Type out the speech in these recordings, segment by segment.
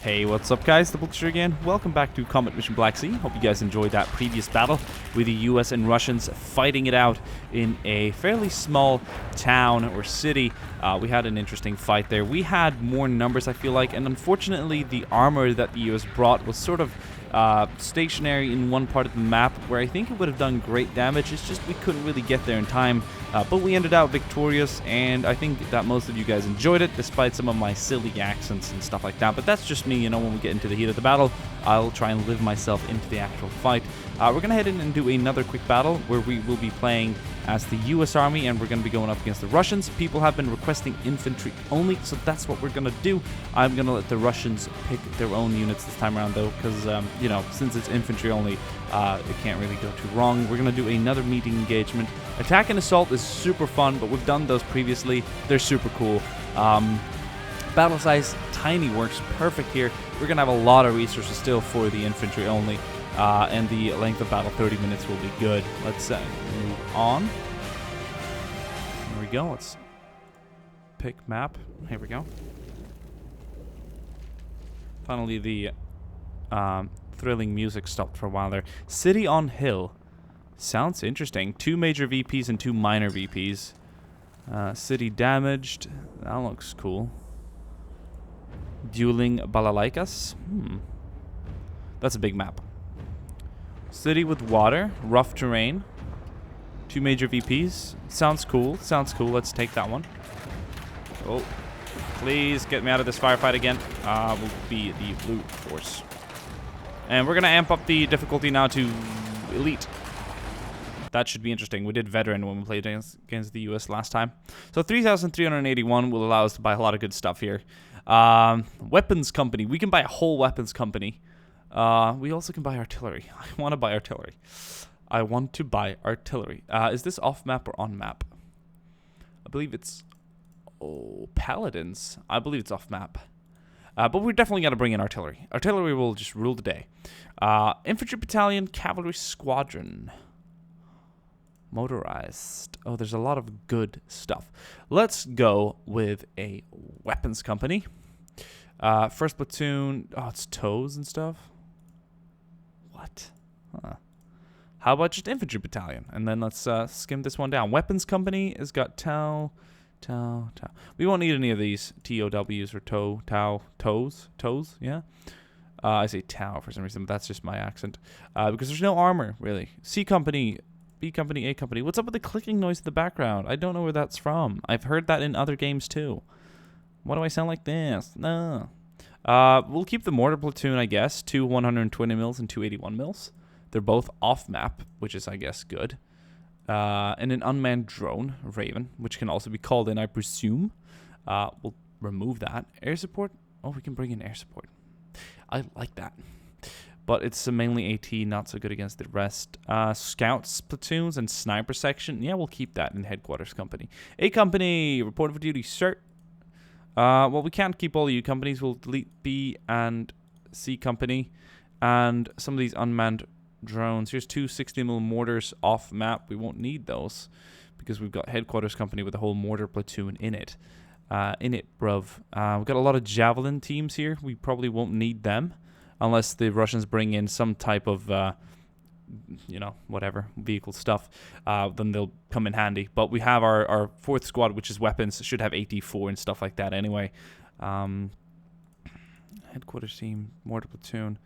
Hey, what's up guys, DiplexHeated again. Welcome back to Combat Mission Black Sea. Hope you guys enjoyed that previous battle with the US and Russians fighting it out in a fairly small town or city. We had an interesting fight there. We had more numbers, I feel like, and unfortunately the armor that the US brought was sort of stationary in one part of the map where I think it would have done great damage. It's just we couldn't really get there in time, but we ended out victorious, and I think that most of you guys enjoyed it despite some of my silly accents and stuff like that. But that's just me, you know. When we get into the heat of the battle, I'll try and live myself into the actual fight. We're gonna head in and do another quick battle where we will be playing as the US Army, and we're going to be going up against the Russians. People have been requesting infantry only, so that's what we're going to do. I'm going to let the Russians pick their own units this time around, though, because, you know, since it's infantry only, it can't really go too wrong. We're going to do another meeting engagement. Attack and assault is super fun, but we've done those previously. They're super cool. Battle size, tiny, works perfect here. We're going to have a lot of resources still for the infantry only. And the length of battle, 30 minutes, will be good. Let's move on. There we go. Let's pick map. Here we go. Finally, the thrilling music stopped for a while there. City on Hill. Sounds interesting. 2 major VPs and 2 minor VPs. City damaged. That looks cool. Dueling balalaikas. That's a big map. City with water, rough terrain, 2 major VPs. Sounds cool. Sounds cool. Let's take that one. Oh, please get me out of this firefight again. We'll be the blue force. And we're going to amp up the difficulty now to elite. That should be interesting. We did veteran when we played against the US last time. So 3,381 will allow us to buy a lot of good stuff here. Weapons company. We can buy a whole weapons company. We also can buy artillery. I want to buy artillery. I want to buy artillery. Is this off map or on map? I believe it's... Oh, paladins. I believe it's off map. But we're definitely going to bring in artillery. Artillery will just rule the day. Infantry battalion, cavalry squadron. Motorized. Oh, there's a lot of good stuff. Let's go with a weapons company. First platoon. Oh, it's toes and stuff. What? Huh. How about just infantry battalion? And then let's skim this one down. Weapons company has got tow. We won't need any of these TOWs or toes, yeah? I say tau for some reason, but that's just my accent. Because there's no armor, really. C company, B company, A company. What's up with the clicking noise in the background? I don't know where that's from. I've heard that in other games too. Why do I sound like this? No. We'll keep the mortar platoon, I guess. 2 120 mils and 2 81 mils. They're both off map, which is, I guess, good. And an unmanned drone, Raven, which can also be called in, I presume. We'll remove that. Air support. Oh, we can bring in air support. I like that. But it's mainly AT, not so good against the rest. Scouts, platoons, and sniper section. Yeah, we'll keep that in headquarters company. A company, report for duty, cert. Well, we can't keep all U companies. We'll delete B and C company. And some of these unmanned drones. Here's 2 60mm mortars off map. We won't need those because we've got headquarters company with a whole mortar platoon in it. Bruv. We've got a lot of javelin teams here. We probably won't need them unless the Russians bring in some type of, you know, whatever, vehicle stuff. Then they'll come in handy. But we have our 4th squad, which is weapons, should have AT4 and stuff like that anyway. Headquarters team, mortar platoon,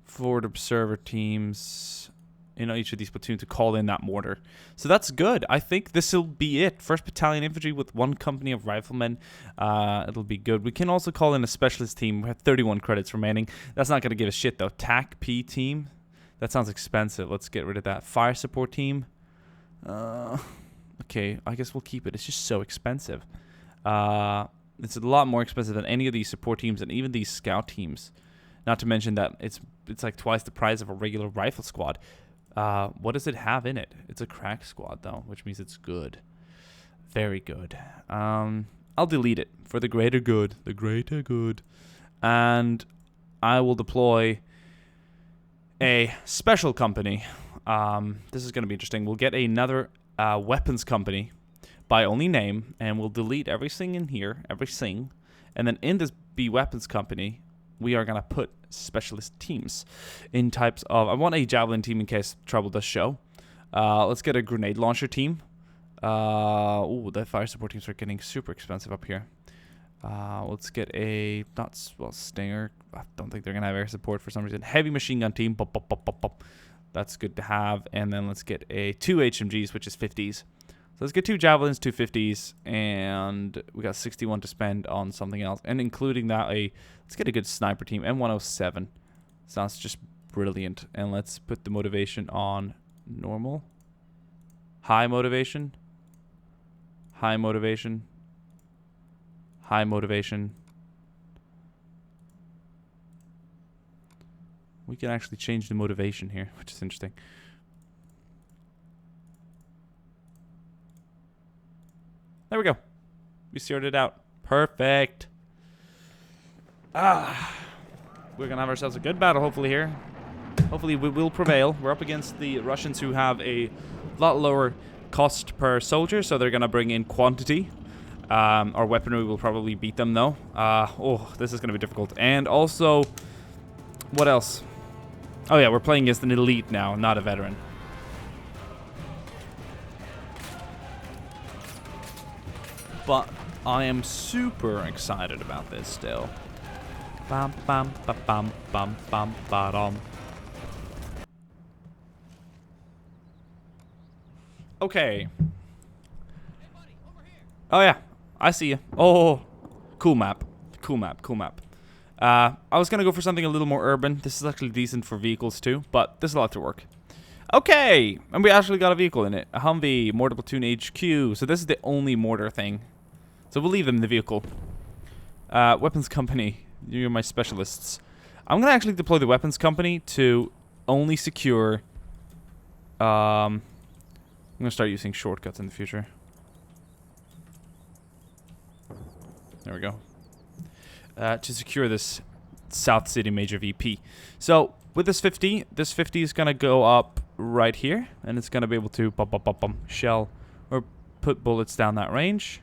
forward observer teams, you know, each of these platoons to call in that mortar. So that's good. I think this will be it. 1st Battalion Infantry with 1 company of riflemen. It'll be good. We can also call in a specialist team. We have 31 credits remaining. That's not going to give a shit, though. TAC P team. That sounds expensive. Let's get rid of that. Fire support team. Okay, I guess we'll keep it. It's just so expensive. It's a lot more expensive than any of these support teams and even these scout teams. Not to mention that it's like twice the price of a regular rifle squad. What does it have in it? It's a crack squad, though, which means it's good. Very good. I'll delete it for the greater good. The greater good. And I will deploy a special company. This is going to be interesting. We'll get another weapons company by only name, and we'll delete everything in here, everything. And then in this B weapons company, we are going to put specialist teams in types of... I want a javelin team in case trouble does show. Let's get a grenade launcher team. Oh, the fire support teams are getting super expensive up here. Let's get a... Stinger. I don't think they're going to have air support for some reason. Heavy machine gun team. Bop, bop, bop, bop, bop. That's good to have. And then let's get a 2 HMGs, which is 50s. So let's get 2 javelins, 2 50s, and we got 61 to spend on something else. And including that, let's get a good sniper team. M107. Sounds just brilliant. And let's put the motivation on normal. High motivation. High motivation. High motivation. We can actually change the motivation here, which is interesting. There we go. We sorted it out. Perfect. We're going to have ourselves a good battle, hopefully, here. Hopefully, we will prevail. We're up against the Russians, who have a lot lower cost per soldier, so they're going to bring in quantity. Our weaponry will probably beat them, though. Oh, this is going to be difficult. And also, what else? Oh, yeah, we're playing against an elite now, not a veteran. But I am super excited about this still. Bam, bam, ba, bam, bam, bam, ba-dum. Okay. Oh, yeah. I see you. Oh, cool map. Cool map, cool map. I was going to go for something a little more urban. This is actually decent for vehicles, too. But there's a lot to work. Okay. And we actually got a vehicle in it. A Humvee, Mortar Platoon HQ. So this is the only mortar thing. So we'll leave them in the vehicle. Weapons Company. You're my specialists. I'm going to actually deploy the Weapons Company to only secure... I'm going to start using shortcuts in the future. There we go. To secure this South City Major VP. So with this 50 is going to go up right here. And it's going to be able to shell or put bullets down that range.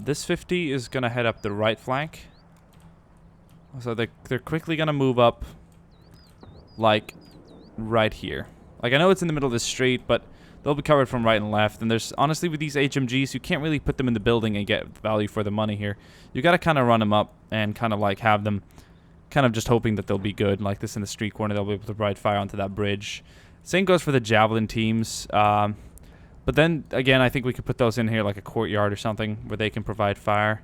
This 50 is going to head up the right flank. So they're quickly going to move up, like, right here. Like, I know it's in the middle of the street, but they'll be covered from right and left. And there's, honestly, with these HMGs, you can't really put them in the building and get value for the money here. You got to kind of run them up and kind of, like, have them kind of just hoping that they'll be good. Like this in the street corner, they'll be able to provide fire onto that bridge. Same goes for the javelin teams. But then, again, I think we could put those in here like a courtyard or something where they can provide fire.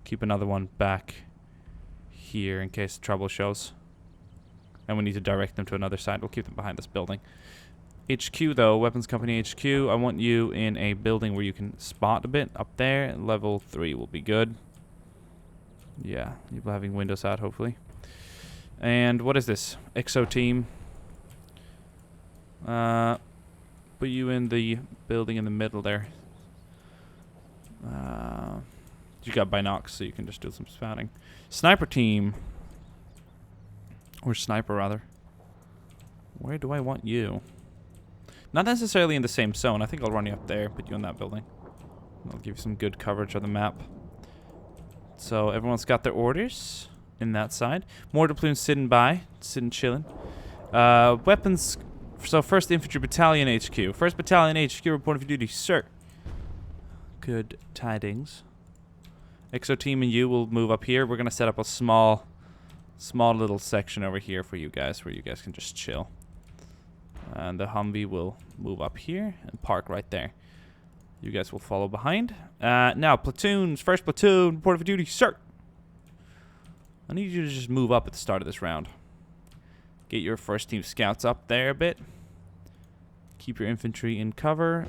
Keep another one back here in case trouble shows. And we need to direct them to another side. We'll keep them behind this building. HQ, though, Weapons Company HQ, I want you in a building where you can spot a bit. Up there, level 3 will be good. Yeah, you'll be having windows out, hopefully. And what is this? Exo team. Put you in the building in the middle there. You got binocs, so you can just do some spotting. Sniper team. Or sniper, rather. Where do I want you? Not necessarily in the same zone. I think I'll run you up there, put you in that building. I'll give you some good coverage of the map. So everyone's got their orders in that side. Mortar platoon sitting by, sitting chilling. Weapons. So 1st Infantry Battalion HQ. 1st Battalion HQ reporting for duty, sir. Good tidings. Exo team and you will move up here. We're gonna set up a small little section over here for you guys, where you guys can just chill. And the Humvee will move up here and park right there. You guys will follow behind. Now, platoons. 1st platoon, report for duty, sir. I need you to just move up at the start of this round. Get your 1st team scouts up there a bit. Keep your infantry in cover.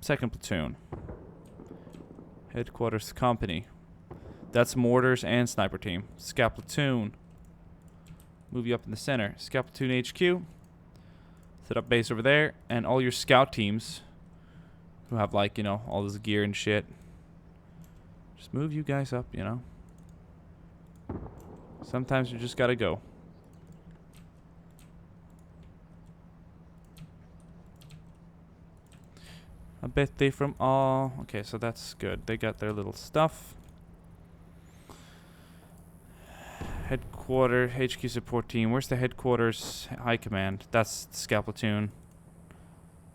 2nd platoon. Headquarters company. That's mortars and sniper team. Scout platoon. Move you up in the center. Scout platoon HQ. Set up base over there. And all your scout teams who have, like, you know, all this gear and shit. Just move you guys up, you know. Sometimes you just gotta go. I bet they from all... Okay, so that's good. They got their little stuff. Headquarters, HQ support team. Where's the headquarters high command? That's the scout platoon.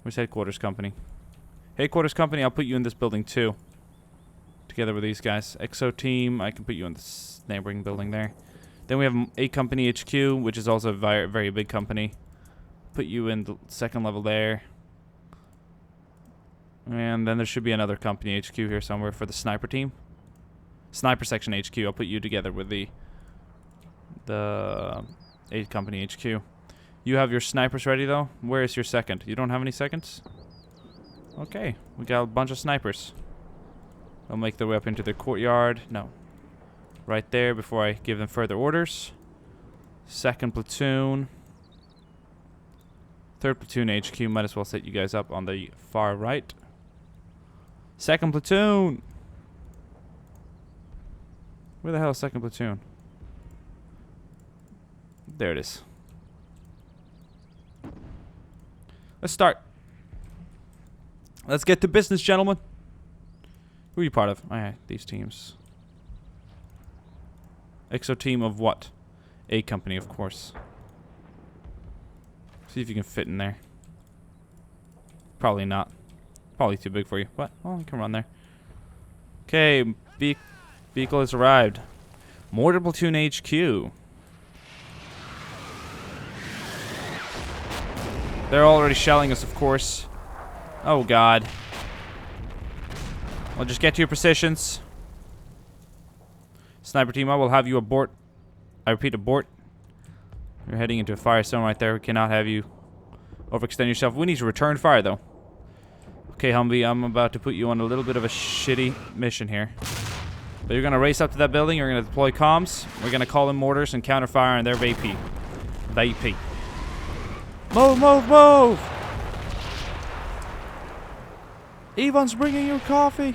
Where's headquarters company? Headquarters company, I'll put you in this building too. Together with these guys. EXO team, I can put you in this neighboring building there. Then we have A company HQ, which is also a very, very big company. Put you in the second level there. And then there should be another company HQ here somewhere for the sniper team. Sniper section HQ, I'll put you together with the 8 company HQ. You have your snipers ready though? Where is your second? You don't have any seconds? Okay, we got a bunch of snipers. They'll make their way up into the courtyard. No. Right there before I give them further orders. Second platoon. Third platoon HQ. Might as well set you guys up on the far right. Second platoon! Where the hell is second platoon? There it is. Let's start. Let's get to business, gentlemen. Who are you part of? Alright, these teams. EXO team of what? A company, of course. See if you can fit in there. Probably not. Probably too big for you. What? Oh, you can run there. Okay, vehicle has arrived. Mortar platoon HQ. They're already shelling us, of course. Oh, God. Well, just get to your positions. Sniper team, I will have you abort. I repeat, abort. You're heading into a fire zone right there. We cannot have you overextend yourself. We need to return fire, though. Okay, Humvee, I'm about to put you on a little bit of a shitty mission here. But you're going to race up to that building. You're going to deploy comms. We're going to call in mortars and counter fire on their VP. VP. Move, move, move! Ivan's bringing you coffee.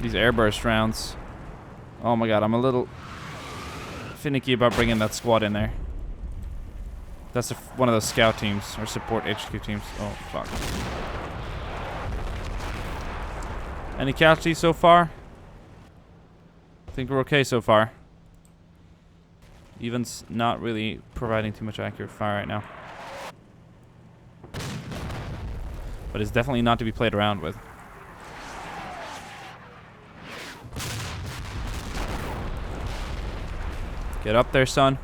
These airburst rounds. Oh my god, I'm a little finicky about bringing that squad in there. That's one of those scout teams or support HQ teams. Oh, fuck. Any casualties so far? I think we're okay so far. Evan's not really providing too much accurate fire right now. But it's definitely not to be played around with. Get up there, son.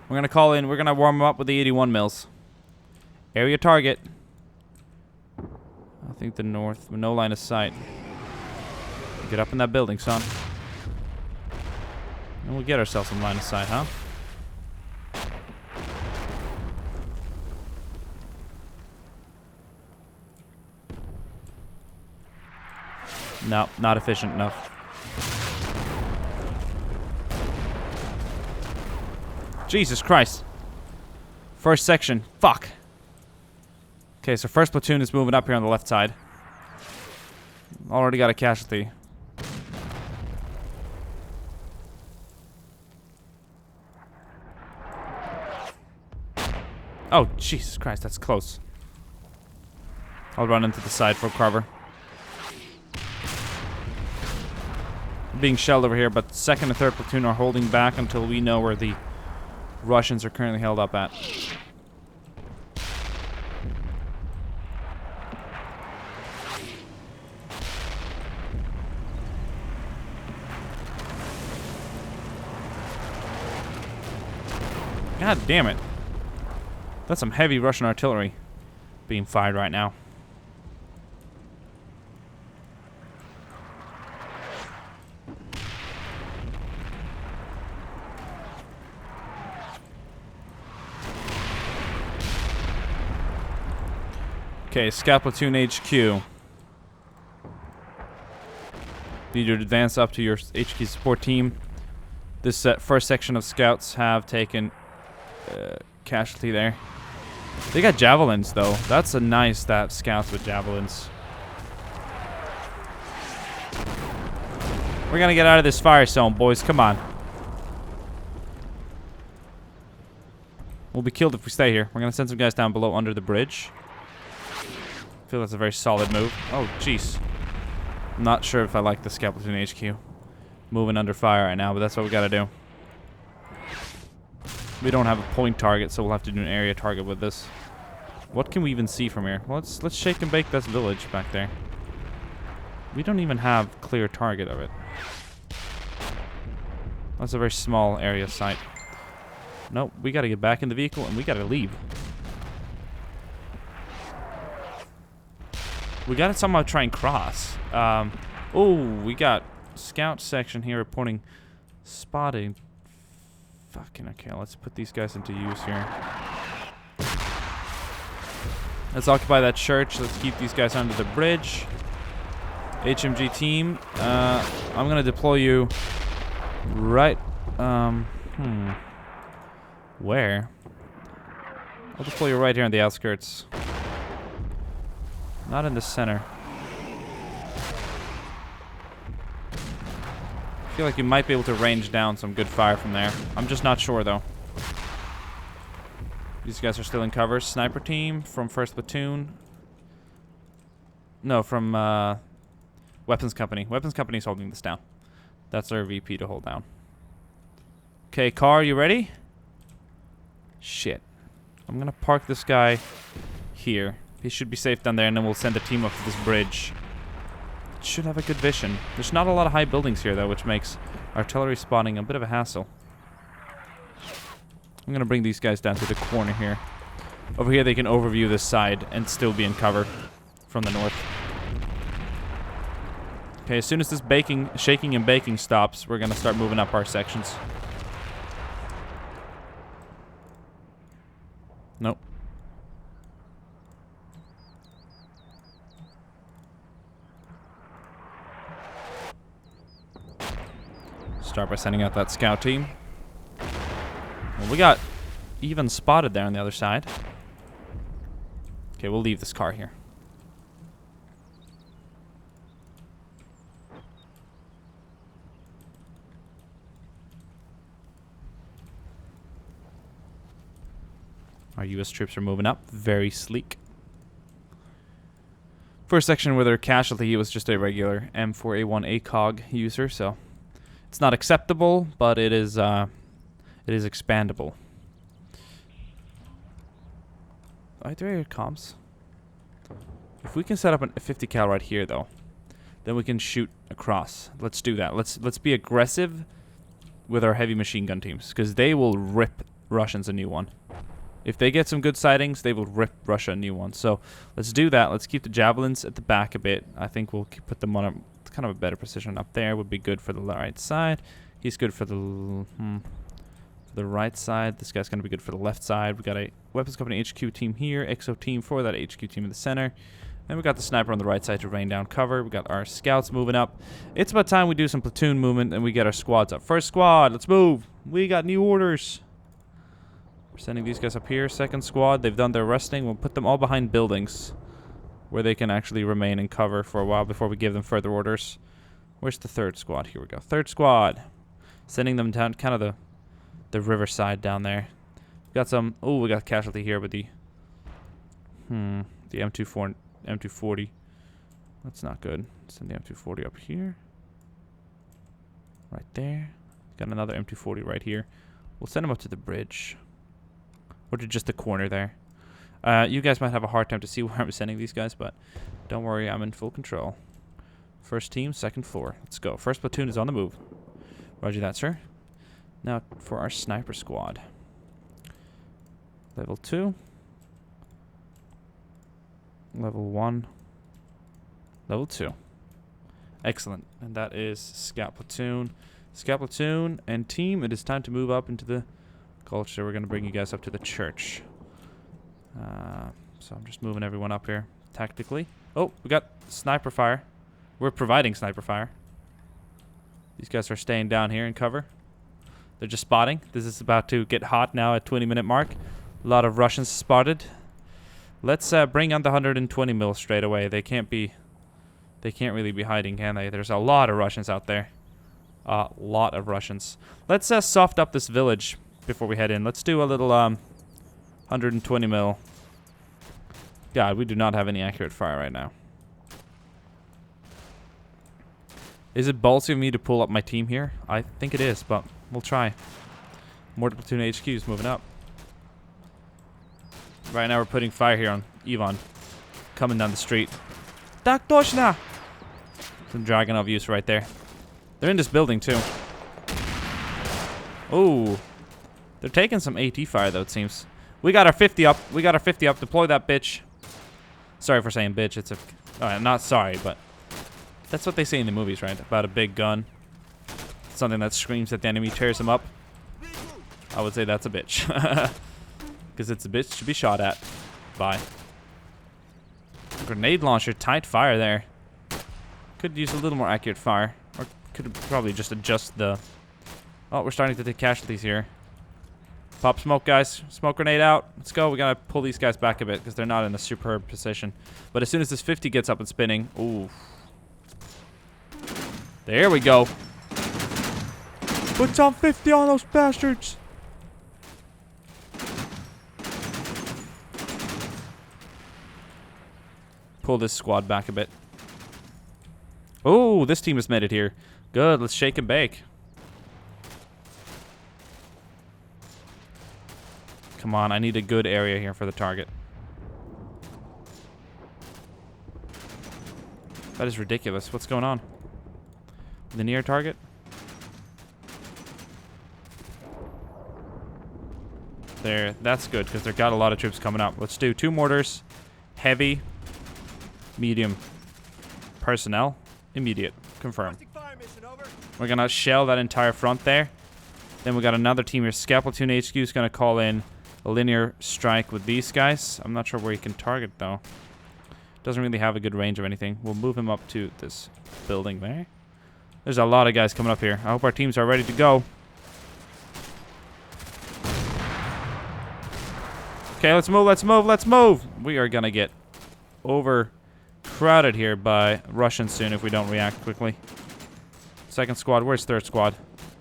We're gonna call in. We're gonna warm up with the 81 mils. Area target. I think the north. No line of sight. Get up in that building, son. And we'll get ourselves some line of sight, huh? No, not efficient enough. Jesus Christ. First section. Fuck. Okay, so first platoon is moving up here on the left side. Already got a casualty. Oh, Jesus Christ, that's close. I'll run into the side for cover. Being shelled over here, but second and third platoon are holding back until we know where the Russians are currently held up at. God damn it. That's some heavy Russian artillery being fired right now. Okay, Scout Platoon HQ. Need to advance up to your HQ support team. This first section of scouts have taken casualty there. They got javelins, though. That's a nice that scouts with javelins. We're gonna get out of this fire zone, boys. Come on. We'll be killed if we stay here. We're going to send some guys down below under the bridge. I feel that's a very solid move. Oh, jeez. I'm not sure if I like the Scout Platoon HQ. Moving under fire right now, but that's what we got to do. We don't have a point target, so we'll have to do an area target with this. What can we even see from here? Well, let's shake and bake this village back there. We don't even have clear target of it. That's a very small area sight. Nope, we got to get back in the vehicle and we got to leave. We got to somehow try and cross. Oh, we got scout section here reporting spotting. Fucking okay, let's put these guys into use here. Let's occupy that church. Let's keep these guys under the bridge. HMG team, I'm gonna deploy you right, where? I'll deploy you right here on the outskirts. Not in the center. I feel like you might be able to range down some good fire from there. I'm just not sure, though. These guys are still in cover. Sniper team from 1st Platoon. No, from Weapons Company. Weapons Company is holding this down. That's our VP to hold down. Okay, car, you ready? Shit. I'm going to park this guy here. He should be safe down there, and then we'll send a team up to this bridge. Should have a good vision. There's not a lot of high buildings here, though, which makes artillery spotting a bit of a hassle. I'm going to bring these guys down to the corner here. Over here, they can overview this side and still be in cover from the north. Okay, as soon as this shaking and baking stops, we're going to start moving up our sections. Nope. Start by sending out that scout team. Well, we got even spotted there on the other side. Okay, we'll leave this car here. Our U.S. troops are moving up. Very sleek. First section where their casualty was just a regular M4A1 ACOG user, so it's not acceptable, but it is expandable. Do I hear comms? If we can set up a 50 cal right here, though, then we can shoot across. Let's do that. Let's be aggressive with our heavy machine gun teams, because they will rip Russians a new one. If they get some good sightings, they will rip Russia a new one. So let's do that. Let's keep the javelins at the back a bit. I think we'll put them on a kind of a better position up there. Would be good for the right side. He's good for the right side. This guy's going to be good for the left side. We got a Weapons Company HQ team here. XO team for that HQ team in the center. And we got the sniper on the right side to rain down cover. We got our scouts moving up. It's about time we do some platoon movement and we get our squads up. First squad, let's move. We got new orders. We're sending these guys up here. Second squad, they've done their resting. We'll put them all behind buildings where they can actually remain in cover for a while before we give them further orders. Where's the third squad? Here we go. Third squad. Sending them down kind of the riverside down there. We got some... Oh, we got casualty here with the... the M240. That's not good. Send the M240 up here. Right there. Got another M240 right here. We'll send them up to the bridge. Or to just the corner there. You guys might have a hard time to see where I'm sending these guys, but don't worry, I'm in full control. First team, second floor. Let's go. First platoon is on the move. Roger that, sir. Now for our sniper squad. Level 2. Level 1. Level 2. Excellent. And that is Scout Platoon. Scout Platoon and team, it is time to move up into the culture. We're going to bring you guys up to the church. So I'm just moving everyone up here tactically. Oh, we got sniper fire. We're providing sniper fire. These guys are staying down here in cover. They're just spotting. This is about to get hot now at 20-minute mark. A lot of Russians spotted. Let's bring on the 120 mil straight away. They can't really be hiding, can they? There's a lot of Russians out there. A lot of Russians. Let's soft up this village before we head in. Let's do a little 120 mil. God, we do not have any accurate fire right now. Is it ballsy of me to pull up my team here? I think it is, but we'll try. More platoon HQs moving up. Right now we're putting fire here on Yvonne. Coming down the street. Tak toshna! Some Dragonov use right there. They're in this building too. Oh. They're taking some AT fire though, it seems. We got our 50 up. We got our 50 up. Deploy that bitch. Sorry for saying bitch. It's a... not sorry, but... That's what they say in the movies, right? About a big gun. Something that screams at the enemy, tears him up. I would say that's a bitch. Because it's a bitch to be shot at. Bye. Grenade launcher, tight fire there. Could use a little more accurate fire. Or could probably just adjust the... Oh, we're starting to take casualties here. Pop smoke, guys. Smoke grenade out. Let's go. We gotta pull these guys back a bit because they're not in a superb position. But as soon as this 50 gets up and spinning... Ooh. There we go. Put some 50 on those bastards. Pull this squad back a bit. Oh, this team has made it here. Good. Let's shake and bake. Come on. I need a good area here for the target. That is ridiculous. What's going on? The near target? There. That's good because they've got a lot of troops coming up. Let's do 2 mortars. Heavy. Medium. Personnel. Immediate. Confirm. We're going to shell that entire front there. Then we got another team here. Scout Platoon HQ is going to call in a linear strike with these guys. I'm not sure where he can target though. Doesn't really have a good range of anything. We'll move him up to this building there. There's a lot of guys coming up here. I hope our teams are ready to go. Okay, let's move, let's move, let's move! We are gonna get overcrowded here by Russians soon if we don't react quickly. Second squad, where's third squad?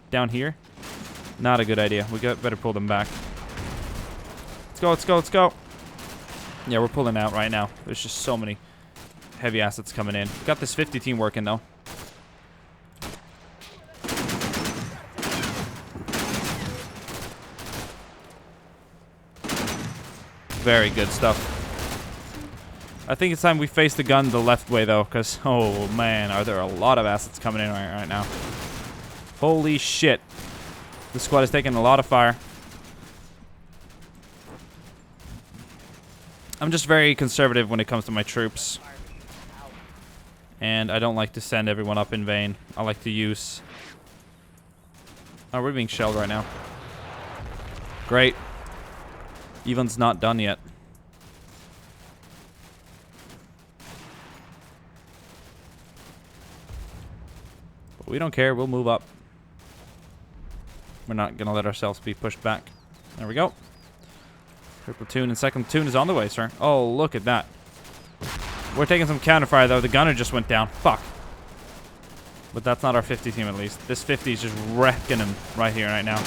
Down here? Not a good idea. We better pull them back. Let's go, let's go, let's go! Yeah, we're pulling out right now. There's just so many heavy assets coming in. Got this 50 team working though. Very good stuff. I think it's time we face the gun the left way though, because oh man, are there a lot of assets coming in right now. Holy shit. This squad is taking a lot of fire. I'm just very conservative when it comes to my troops. And I don't like to send everyone up in vain. I like to use... Oh, we're being shelled right now. Great. Ivan's not done yet. But we don't care. We'll move up. We're not going to let ourselves be pushed back. There we go. Third platoon and second platoon is on the way, sir. Oh, look at that. We're taking some counterfire, though. The gunner just went down. Fuck. But that's not our 50 team, at least. This 50 is just wrecking him right here, right now.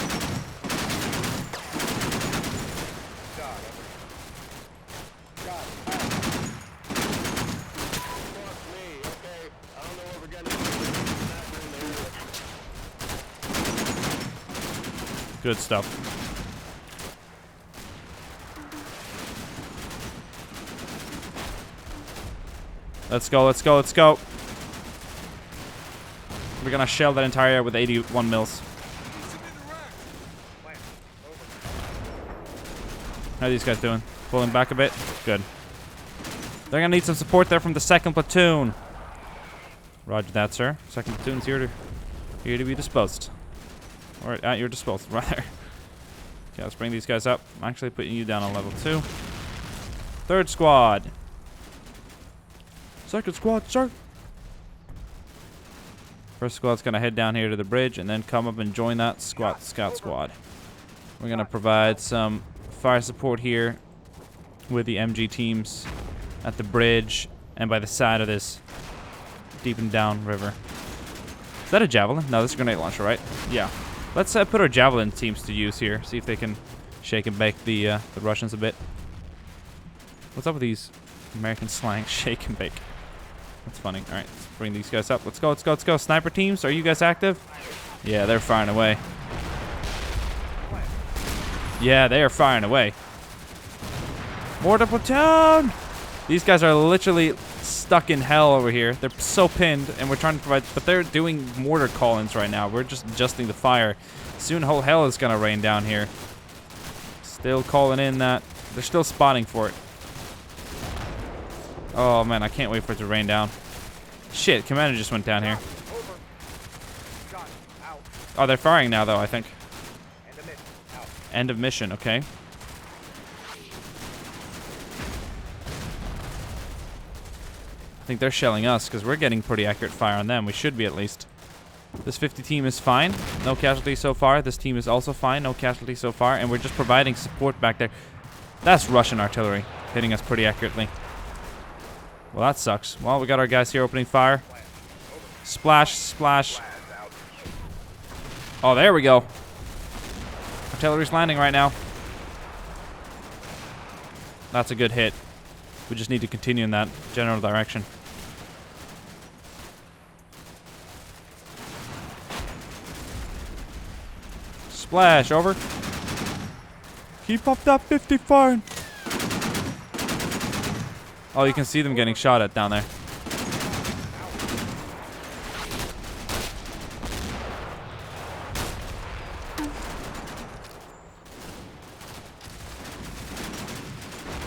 Good stuff. Let's go, let's go, let's go. We're gonna shell that entire area with 81 mils. How are these guys doing? Pulling back a bit? Good. They're gonna need some support there from the second platoon. Roger that, sir. Second platoon's here to be disposed. Or at your disposal, rather. Okay, let's bring these guys up. I'm actually putting you down on level 2. Third squad. Second squad, sir. First squad's gonna head down here to the bridge and then come up and join that scout squad. We're gonna provide some fire support here with the MG teams at the bridge and by the side of this deep and down river. Is that a javelin? No, this is a grenade launcher, right? Yeah. Let's put our javelin teams to use here. See if they can Shake and bake the Russians a bit. What's up with these American slang? Shake and bake. That's funny. All right, let's bring these guys up. Let's go, let's go, let's go. Sniper teams, are you guys active? Yeah, they're firing away. Yeah, they are firing away. Mortar platoon! These guys are literally stuck in hell over here. They're so pinned, and we're trying to provide... But they're doing mortar call-ins right now. We're just adjusting the fire. Soon whole hell is going to rain down here. Still calling in that. They're still spotting for it. Oh, man, I can't wait for it to rain down. Shit, commander just went down here. Oh, they're firing now, though, I think. End of mission, okay. I think they're shelling us because we're getting pretty accurate fire on them. We should be, at least. This 50 team is fine. No casualties so far. This team is also fine. No casualties so far. And we're just providing support back there. That's Russian artillery hitting us pretty accurately. Well, that sucks. Well, we got our guys here opening fire. Splash, splash. Oh, there we go. Artillery's landing right now. That's a good hit. We just need to continue in that general direction. Splash, over. Keep up that 50 firing. Oh, you can see them getting shot at down there.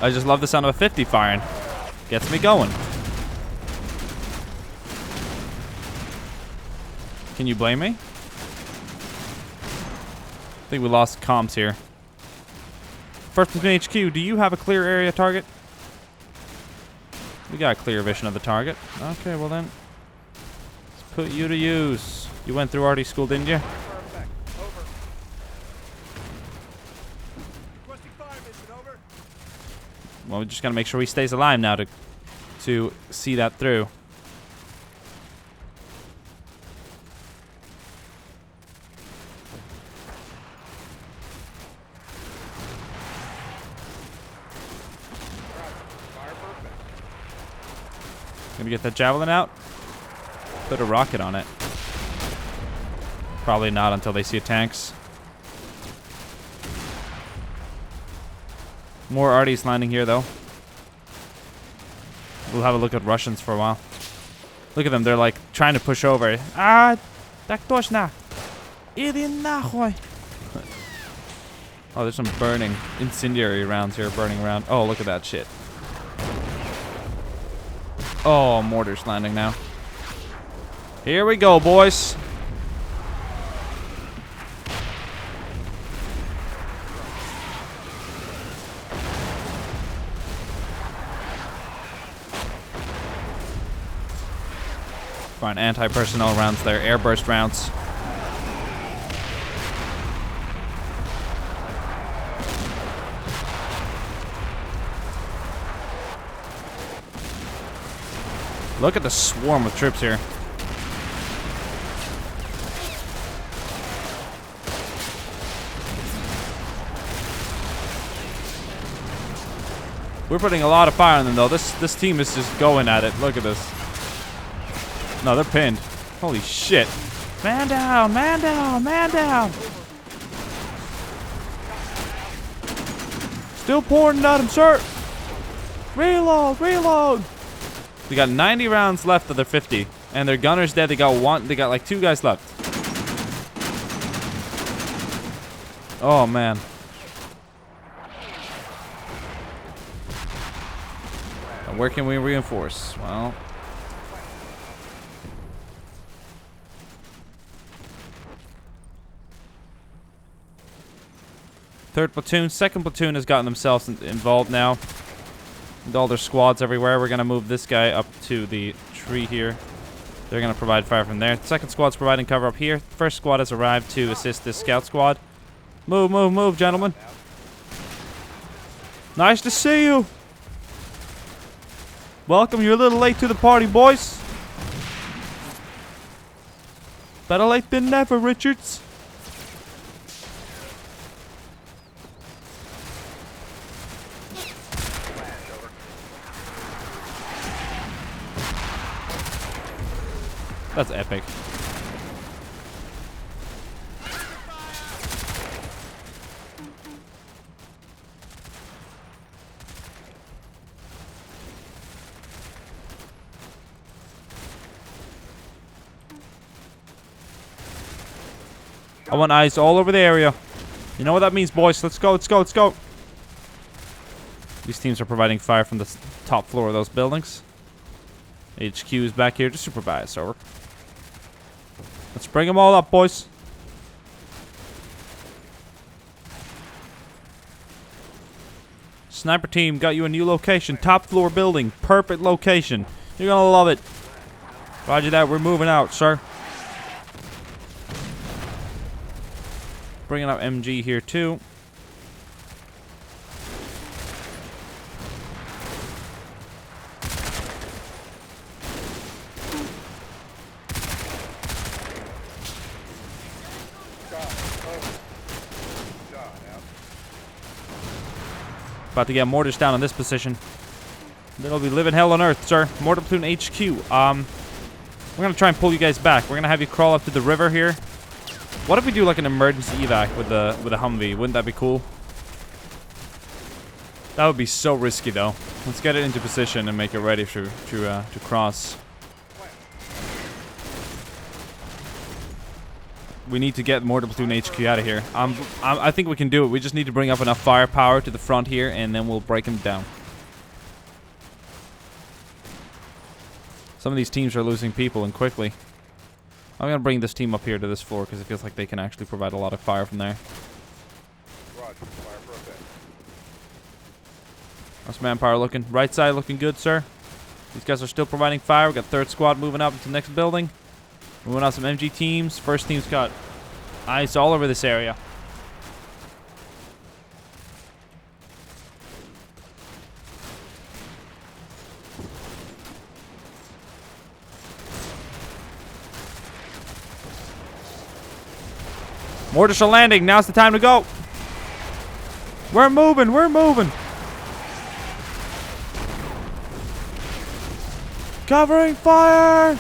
I just love the sound of a 50 firing. Gets me going. Can you blame me? I think we lost comms here. First Platoon HQ, do you have a clear area target? We got a clear vision of the target. Okay, well then. Let's put you to use. You went through RD school, didn't you? Well, we just gotta make sure he stays alive now to see that through. Gonna get that javelin out. Put a rocket on it. Probably not until they see tanks. More RDs landing here, though. We'll have a look at Russians for a while. Look at them. They're, like, trying to push over. Ah, tak точно. Иди нахуй. Oh, there's some burning incendiary rounds here burning around. Oh, look at that shit. Oh, mortar's landing now. Here we go, boys. Fine, anti-personnel rounds there, airburst rounds. Look at the swarm of troops here. We're putting a lot of fire on them, though. This team is just going at it. Look at this. No, they're pinned. Holy shit. Man down, man down, man down. Still pouring at him, sir. Reload, reload. They got 90 rounds left of their 50. And their gunner's dead. They got like 2 guys left. Oh, man. And where can we reinforce? Well... Third platoon, second platoon has gotten themselves involved now. With all their squads everywhere. We're going to move this guy up to the tree here. They're going to provide fire from there. Second squad's providing cover up here. First squad has arrived to assist this scout squad. Move, move, move, gentlemen. Nice to see you. Welcome. You're a little late to the party, boys. Better late than never, Richards. That's epic. I want eyes all over the area. You know what that means, boys. Let's go, let's go, let's go. These teams are providing fire from the top floor of those buildings. HQ is back here to supervise. Over. Let's bring them all up, boys. Sniper team, got you a new location. Top floor building. Perfect location. You're gonna love it. Roger that. We're moving out, sir. Bringing up MG here, too. About to get mortars down in this position. They'll be living hell on earth, sir. Mortar platoon HQ. We're gonna try and pull you guys back. We're gonna have you crawl up to the river here. What if we do like an emergency evac with a Humvee? Wouldn't that be cool? That would be so risky, though. Let's get it into position and make it ready to cross. We need to get Mortar Platoon HQ out of here. I think we can do it. We just need to bring up enough firepower to the front here, and then we'll break them down. Some of these teams are losing people, and quickly. I'm going to bring this team up here to this floor, because it feels like they can actually provide a lot of fire from there. Roger, fire for a bit. How's manpower looking? Right side looking good, sir. These guys are still providing fire. We got third squad moving up into the next building. Moving out some MG teams. First team's got eyes all over this area. Mortars are landing. Now's the time to go. We're moving. We're moving. Covering fire.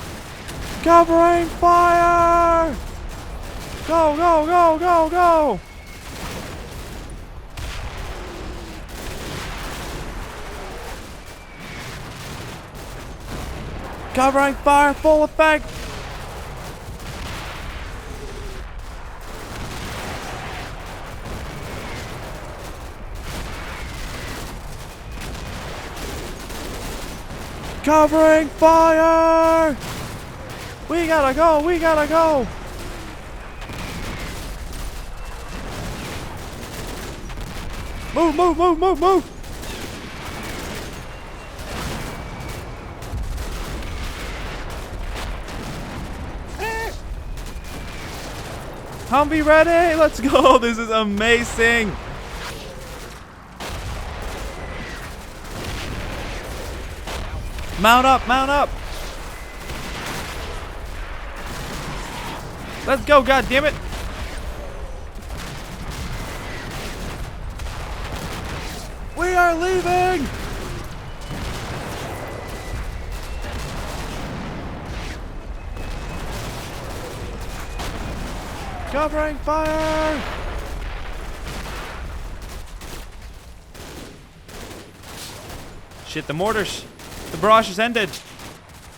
Covering fire. Go, go, go, go, go. Covering fire, full effect. Covering fire! We gotta go, we gotta go! Move, move, move, move, move! Humvee ready! Let's go! This is amazing! Mount up, mount up! Let's go, goddammit! We are leaving! Covering fire! Shit, the mortars. The barrage has ended.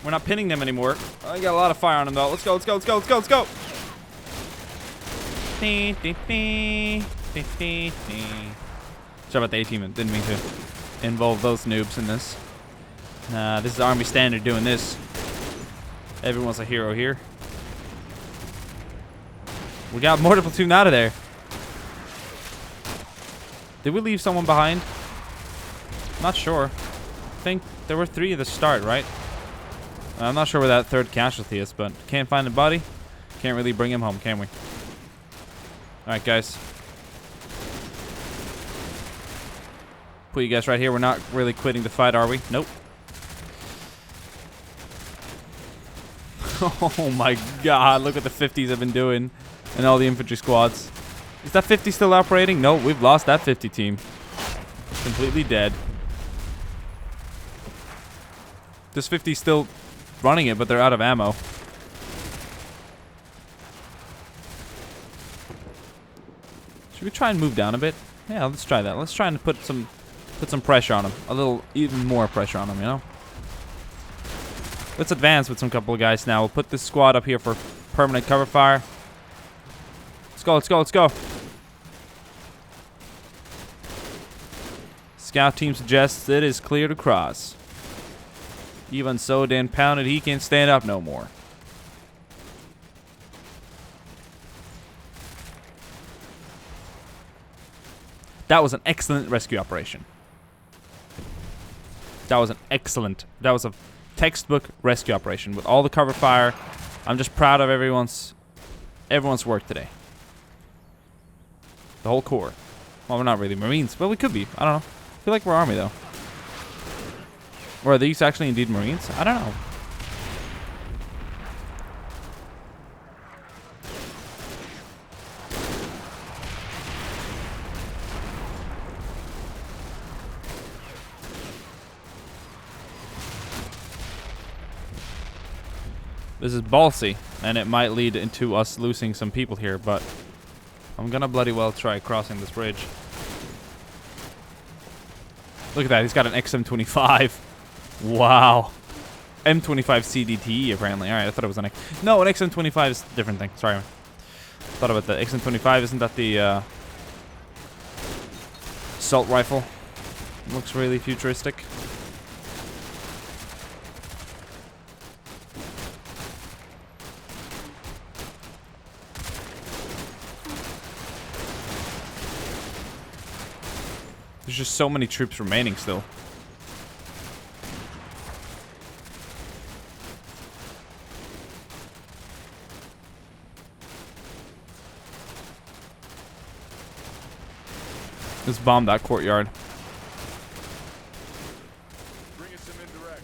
We're not pinning them anymore. I got a lot of fire on them though. Let's go, let's go, let's go, let's go, let's go. Sorry about the A-team. Didn't mean to involve those noobs in this. This is Army standard doing this. Everyone's a hero here. We got Mortar Platoon out of there. Did we leave someone behind? Not sure. I think there were 3 at the start, right? I'm not sure where that third casualty is, but can't find the body. Can't really bring him home, can we? Alright, guys. Put you guys right here. We're not really quitting the fight, are we? Nope. Oh my god, look what the 50s have been doing. And all the infantry squads. Is that 50 still operating? No, we've lost that 50 team. Completely dead. This 50's still running it, but they're out of ammo. Should we try and move down a bit? Yeah, let's try that. Let's try and put some pressure on him. A little, even more pressure on him, you know? Let's advance with some couple of guys now. We'll put this squad up here for permanent cover fire. Let's go, let's go, let's go. Scout team suggests it is clear to cross. Even so, Dan pounded, he can't stand up no more. That was an excellent rescue operation. That was a textbook rescue operation with all the cover fire. I'm just proud of everyone's work today. The whole Corps. Well, we're not really Marines, but we could be. I don't know. I feel like we're Army, though. Or are these actually indeed Marines? I don't know. This is ballsy, and it might lead into us losing some people here, but I'm gonna bloody well try crossing this bridge. Look at that, he's got an XM25. Wow. M25 CDT apparently. Alright, I thought it was an X. No, an XM25 is a different thing. Sorry. Thought about the XM25. Isn't that the assault rifle? Looks really futuristic. There's just so many troops remaining still. Let's bomb that courtyard. Bring us some indirect.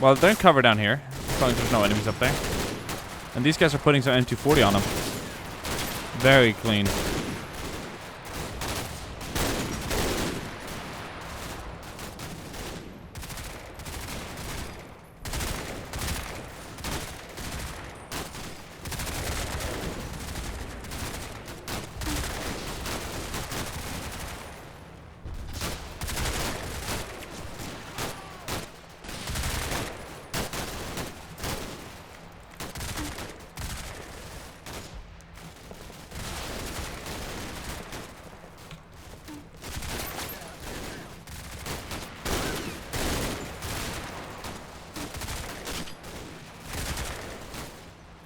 Well, they're in cover down here, as long as there's no enemies up there. And these guys are putting some M240 on them. Very clean.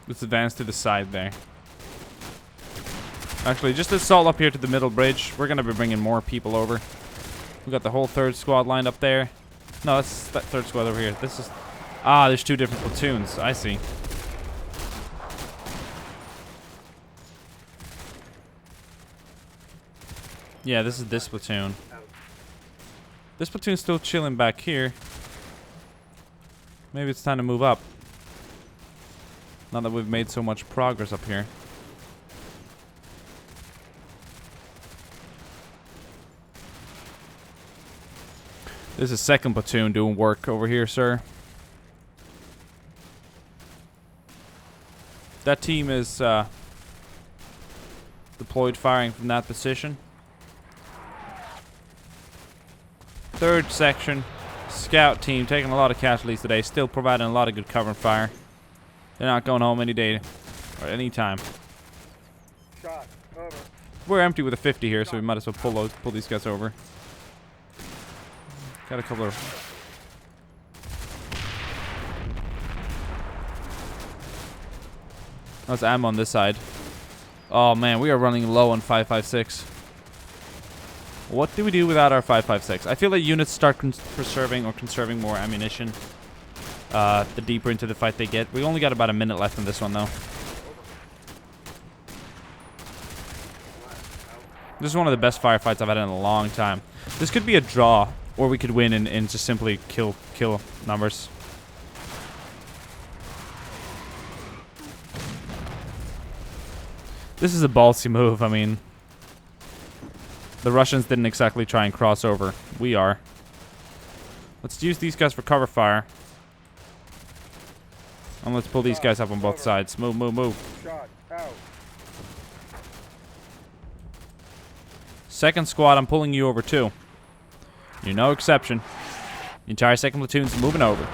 Let's advance to the side there. Actually, just assault up here to the middle bridge. We're going to be bringing more people over. We got the whole third squad lined up there. No, that's that third squad over here. This is... Ah, there's two different platoons. I see. Yeah, this is this platoon. This platoon's still chilling back here. Maybe it's time to move up. Now that we've made so much progress up here. This is second platoon doing work over here, sir. That team is deployed firing from that position. Third section, scout team taking a lot of casualties today, still providing a lot of good cover and fire. They're not going home any day or any time. Shot. Cover. We're empty with a 50 here, so we might as well pull these guys over. Got a couple of... That's ammo on this side. Oh man, we are running low on 5.56. What do we do without our 5.56? I feel like units start conserving more ammunition the deeper into the fight they get. We only got about a minute left in this one though. This is one of the best firefights I've had in a long time. This could be a draw, or we could win and just simply kill numbers. This is a ballsy move. I mean, the Russians didn't exactly try and cross over. We are. Let's use these guys for cover fire. And let's pull these guys up on both sides. Move, move, move. Shot. Out. Second squad, I'm pulling you over too. You're no exception. The entire second platoon's moving over.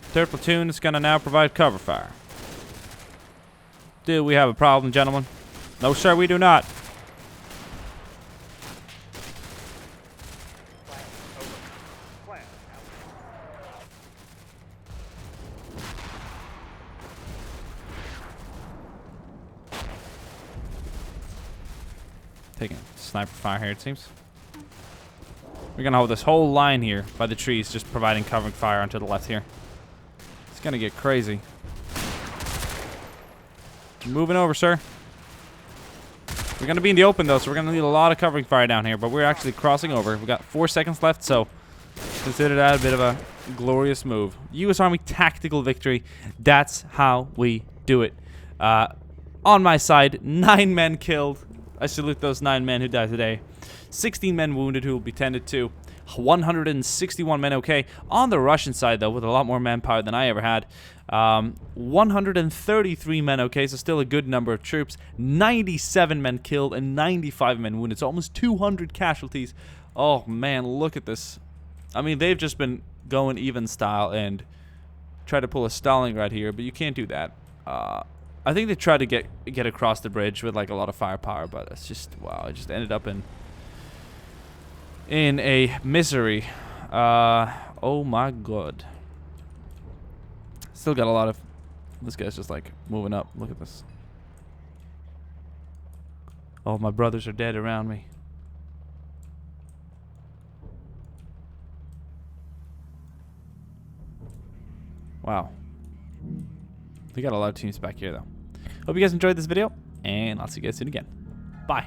Third platoon is going to now provide cover fire. Do we have a problem, gentlemen? No, sir, we do not. Taking sniper fire here, it seems. We're going to hold this whole line here by the trees, just providing covering fire onto the left here. It's going to get crazy. Moving over, sir. We're going to be in the open, though, so we're going to need a lot of covering fire down here, but we're actually crossing over. We've got 4 seconds left, so consider that a bit of a glorious move. U.S. Army tactical victory. That's how we do it. On my side, 9 men killed. I salute those 9 men who died today. 16 men wounded who will be tended to. 161 men okay. On the Russian side, though, with a lot more manpower than I ever had. 133 men okay, so still a good number of troops. 97 men killed and 95 men wounded. So almost 200 casualties. Oh, man, look at this. I mean, they've just been going even style and try to pull a Stalingrad here, but you can't do that. I think they tried to get across the bridge with like a lot of firepower, but it's just, wow, it just ended up in a misery. Oh my god. Still got a lot of, this guy's just like moving up. Look at this. Oh, my brothers are dead around me. Wow. We got a lot of teams back here, though. Hope you guys enjoyed this video, and I'll see you guys soon again. Bye.